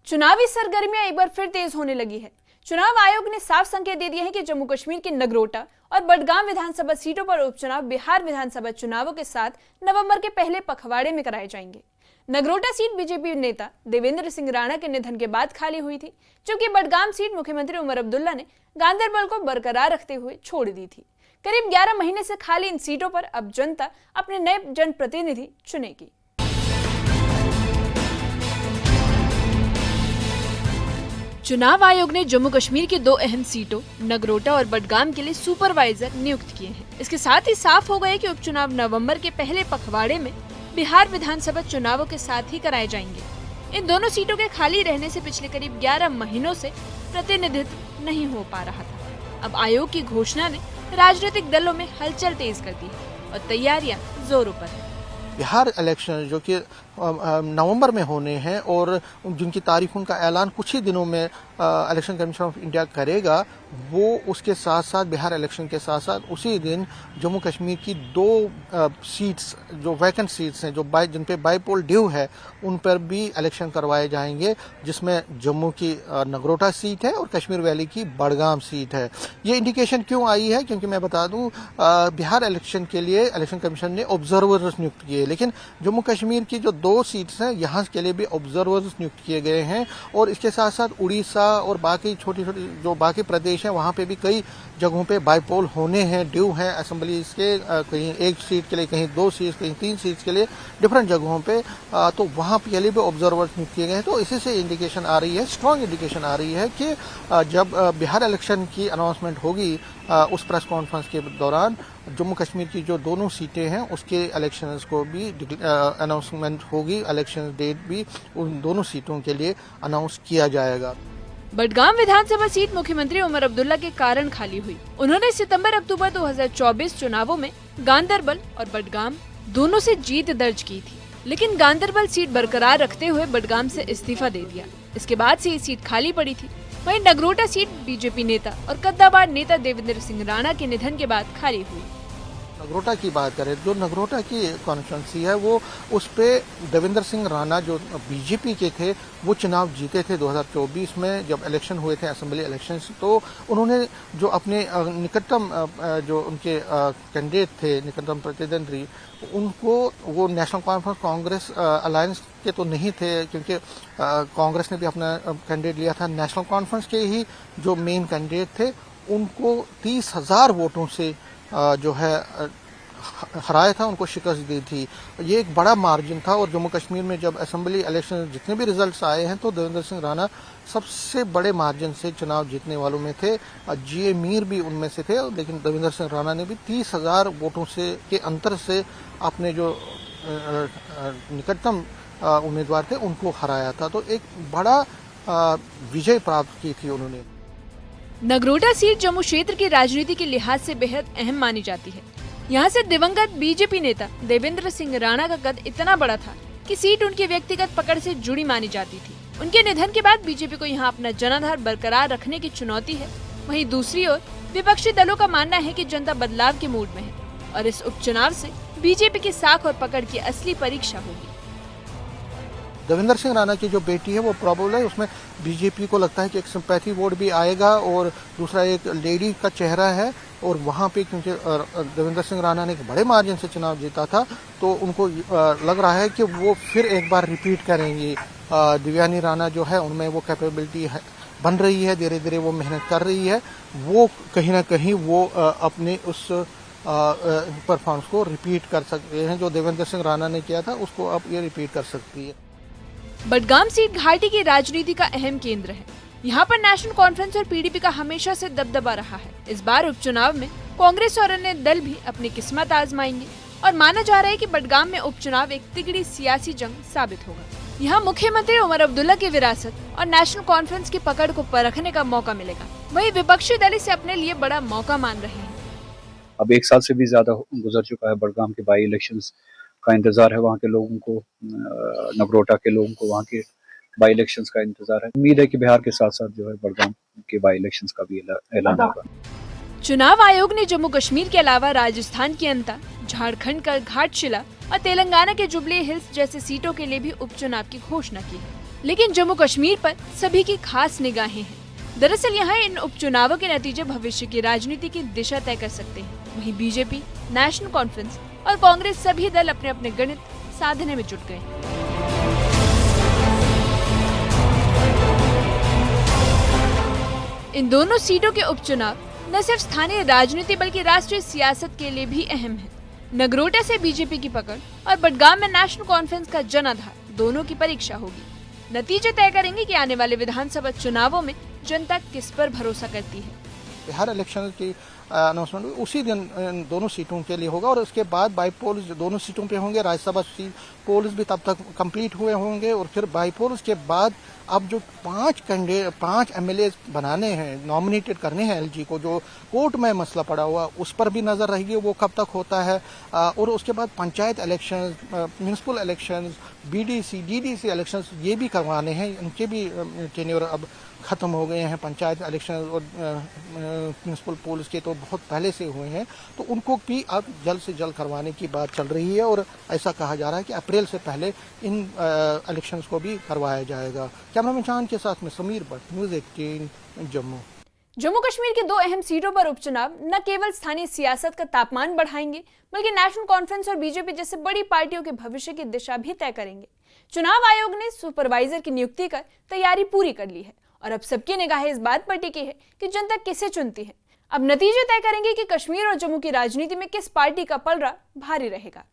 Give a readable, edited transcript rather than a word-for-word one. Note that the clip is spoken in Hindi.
चुनावी सरगर्मियां एक बार फिर तेज होने लगी है। चुनाव आयोग ने साफ संकेत दे दिए हैं कि जम्मू कश्मीर की नगरोटा और बडगाम विधानसभा सीटों पर उपचुनाव बिहार विधानसभा चुनावों के साथ नवंबर के पहले पखवाड़े में कराए जाएंगे। नगरोटा सीट बीजेपी नेता देवेंद्र सिंह राणा के निधन के बाद खाली हुई थी, जबकि बडगाम सीट मुख्यमंत्री उमर अब्दुल्ला ने गांदरबल को बरकरार रखते हुए छोड़ दी थी। करीब 11 महीने से खाली इन सीटों पर अब जनता अपने नए जनप्रतिनिधि चुनेगी। चुनाव आयोग ने जम्मू कश्मीर की 2 अहम सीटों नगरोटा और बडगाम के लिए सुपरवाइजर नियुक्त किए हैं। इसके साथ ही साफ हो गया कि उपचुनाव नवंबर के पहले पखवाड़े में बिहार विधानसभा चुनावों के साथ ही कराए जाएंगे। इन दोनों सीटों के खाली रहने से पिछले करीब 11 महीनों से प्रतिनिधित्व नहीं हो पा रहा था। अब आयोग की घोषणा ने राजनीतिक दलों में हलचल तेज कर दी है और तैयारियां जोरों पर है। बिहार इलेक्शन जो कि नवंबर में होने हैं और जिनकी तारीख उनका ऐलान कुछ ही दिनों में इलेक्शन कमीशन ऑफ इंडिया करेगा, वो उसके साथ साथ बिहार इलेक्शन के साथ साथ उसी दिन जम्मू कश्मीर की 2 सीट्स जो वैकेंट सीट्स हैं, जो जिन पे बाईपोल ड्यू है, उन पर भी इलेक्शन करवाए जाएंगे, जिसमें जम्मू की नगरोटा सीट है और कश्मीर वैली की बडगाम सीट है। ये इंडिकेशन क्यों आई है? क्योंकि मैं बता दूं, बिहार इलेक्शन के लिए इलेक्शन कमीशन ने ऑब्जर्वर्स नियुक्त किए, लेकिन जम्मू कश्मीर की जो 2 सीट्स हैं, यहाँ के लिए भी ऑब्जर्वर्स नियुक्त किए गए हैं। और इसके साथ साथ उड़ीसा और बाकी छोटी छोटी जो बाकी प्रदेश हैं, वहाँ पे भी कई जगहों पे बाईपोल होने हैं, ड्यू हैं असेंबली के, कहीं 1 सीट के लिए, कहीं 2 सीट, कहीं 3 सीट्स के लिए डिफरेंट जगहों पे, तो वहाँ के लिए भी ऑब्जर्वर्स नियुक्त किए गए हैं। तो इसी से इंडिकेशन आ रही है, स्ट्रांग इंडिकेशन आ रही है कि जब बिहार इलेक्शन की अनाउंसमेंट होगी, उस प्रेस कॉन्फ्रेंस के दौरान जम्मू कश्मीर की जो 2 सीटें हैं उसके इलेक्शंस को भी अनाउंसमेंट होगी, इलेक्शन डेट भी उन 2 सीटों के लिए अनाउंस किया जाएगा। बडगाम विधानसभा सीट मुख्यमंत्री उमर अब्दुल्ला के कारण खाली हुई। उन्होंने सितंबर-अक्टूबर 2024 चुनावों में गांदरबल और बडगाम दोनों से जीत दर्ज की थी, लेकिन गांदरबल सीट बरकरार रखते हुए बडगाम से इस्तीफा दे दिया। इसके बाद से ये सीट खाली पड़ी थी। वहीं नगरोटा सीट बीजेपी नेता और कद्दावार नेता देवेंद्र सिंह राणा के निधन के बाद खाली हुई। नगरोटा की बात करें, जो नगरोटा की कॉन्स्टिट्यूंसी है, वो उस पे देवेंद्र सिंह राणा जो बीजेपी के थे, वो चुनाव जीते थे 2024 में जब इलेक्शन हुए थे, असेंबली इलेक्शंस। तो उन्होंने जो अपने निकटतम जो उनके कैंडिडेट थे, निकटतम प्रतिद्वंदी, उनको वो नेशनल कॉन्फ्रेंस कांग्रेस अलायंस के तो नहीं थे, क्योंकि कांग्रेस ने भी अपना कैंडिडेट लिया था। नेशनल कॉन्फ्रेंस के ही जो मेन कैंडिडेट थे, उनको 30,000 वोटों से जो है हराया था, उनको शिकस्त दी थी। ये एक बड़ा मार्जिन था। और जम्मू कश्मीर में जब असेंबली इलेक्शन जितने भी रिजल्ट्स आए हैं, तो देवेंद्र सिंह राणा सबसे बड़े मार्जिन से चुनाव जीतने वालों में थे। जीए मीर भी उनमें से थे, लेकिन देवेंद्र सिंह राणा ने भी 30,000 वोटों से के अंतर से अपने जो निकटतम उम्मीदवार थे उनको हराया था। तो एक बड़ा विजय प्राप्त की थी उन्होंने। नगरोटा सीट जम्मू क्षेत्र की राजनीति के लिहाज से बेहद अहम मानी जाती है। यहाँ से दिवंगत बीजेपी नेता देवेंद्र सिंह राणा का कद इतना बड़ा था कि सीट उनकी व्यक्तिगत पकड़ से जुड़ी मानी जाती थी। उनके निधन के बाद बीजेपी को यहाँ अपना जनाधार बरकरार रखने की चुनौती है। वहीं दूसरी ओर विपक्षी दलों का मानना है कि जनता बदलाव के मूड में है और इस उपचुनाव से बीजेपी की साख और पकड़ की असली परीक्षा होगी। देवेंद्र सिंह राणा की जो बेटी है, वो प्रॉबल है, उसमें बीजेपी को लगता है कि एक सिंपैथी वोट भी आएगा। और दूसरा, एक लेडी का चेहरा है, और वहाँ पे क्योंकि देवेंद्र सिंह राणा ने एक बड़े मार्जिन से चुनाव जीता था, तो उनको लग रहा है कि वो फिर एक बार रिपीट करेंगी। दिव्यानी राणा जो है, उनमें वो कैपेबिलिटी बन रही है, धीरे धीरे वो मेहनत कर रही है। वो कहीं ना कहीं वो अपने उस परफॉर्मेंस को रिपीट कर सकते हैं, जो देवेंद्र सिंह राणा ने किया था, उसको अब ये रिपीट कर सकती है। बडगाम सीट घाटी की राजनीति का अहम केंद्र है। यहाँ पर नेशनल कॉन्फ्रेंस और पीडीपी का हमेशा से दबदबा रहा है। इस बार उपचुनाव में कांग्रेस और अन्य दल भी अपनी किस्मत आजमाएंगे और माना जा रहा है कि बडगाम में उपचुनाव एक तिगड़ी सियासी जंग साबित होगा। यहाँ मुख्यमंत्री उमर अब्दुल्ला की विरासत और नेशनल कॉन्फ्रेंस की पकड़ को परखने का मौका मिलेगा। वहीं विपक्षी दल इसे अपने लिए बड़ा मौका मान रहे हैं। अब 1 साल से भी ज्यादा गुजर चुका है। बडगाम के बाई इलेक्शंस का इंतजार है वहाँ के लोगों को, नगरोटा के लोगों को वहाँ के बाई इलेक्शंस का इंतजार है। उम्मीद है कि बिहार के साथ साथ जो है बडगाम के बाई इलेक्शंस का भी ऐलान होगा। चुनाव आयोग ने जम्मू कश्मीर के अलावा राजस्थान की अंता, झारखंड का घाटशिला और तेलंगाना के जुबली हिल्स जैसे सीटों के लिए भी उपचुनाव की घोषणा की है। लेकिन जम्मू कश्मीर पर सभी की खास निगाहें हैं। दरअसल यहाँ इन उपचुनावों के नतीजे भविष्य की राजनीति की दिशा तय कर सकते हैं। वहीं बीजेपी, नेशनल कॉन्फ्रेंस और कांग्रेस सभी दल अपने अपने गणित साधने में जुट गए। इन दोनों सीटों के उपचुनाव न सिर्फ स्थानीय राजनीति बल्कि राष्ट्रीय सियासत के लिए भी अहम है। नगरोटा से बीजेपी की पकड़ और बडगाम में नेशनल कॉन्फ्रेंस का जनाधार, दोनों की परीक्षा होगी। नतीजे तय करेंगे कि आने वाले विधानसभा चुनावों में जनता किस पर भरोसा करती है। बिहार इलेक्शन की अनाउंसमेंट उसी दिन इन दोनों सीटों के लिए होगा और उसके बाद बाई पोल्स दोनों सीटों पे होंगे। राज्यसभा पोल्स भी तब तक कंप्लीट हुए होंगे और फिर बाई पोल्स के बाद अब जो 5 एमएलए बनाने हैं, नॉमिनेटेड करने हैं एलजी को, जो कोर्ट में मसला पड़ा हुआ, उस पर भी नजर रहेगी वो कब तक होता है। और उसके बाद panchayat election, municipal election, BDC, DDC election ये भी करवाने हैं। इनके भी टेन्योर अब खत्म हो गए हैं। पंचायत इलेक्शन और म्यूनिसिपल पोल्स के तो बहुत पहले से हुए हैं, तो उनको भी अब जल्द से जल्द करवाने की बात चल रही है और ऐसा कहा जा रहा है कि अप्रैल से पहले इन इलेक्शंस को भी करवाया जाएगा। कैमरामैन चांद के साथ में समीर भट्ट, न्यूज़ 18 जम्मू। जम्मू कश्मीर की 2 अहम सीटों पर उपचुनाव न केवल स्थानीय सियासत का तापमान बढ़ाएंगे बल्कि नेशनल कॉन्फ्रेंस और बीजेपी जैसे बड़ी पार्टियों के भविष्य की दिशा भी तय करेंगे। चुनाव आयोग ने सुपरवाइजर की नियुक्ति कर तैयारी पूरी कर ली है और अब सबकी निगाहें इस बात पर टिकी है कि जनता किसे चुनती है। अब नतीजे तय करेंगे कि कश्मीर और जम्मू की राजनीति में किस पार्टी का पलड़ा भारी रहेगा।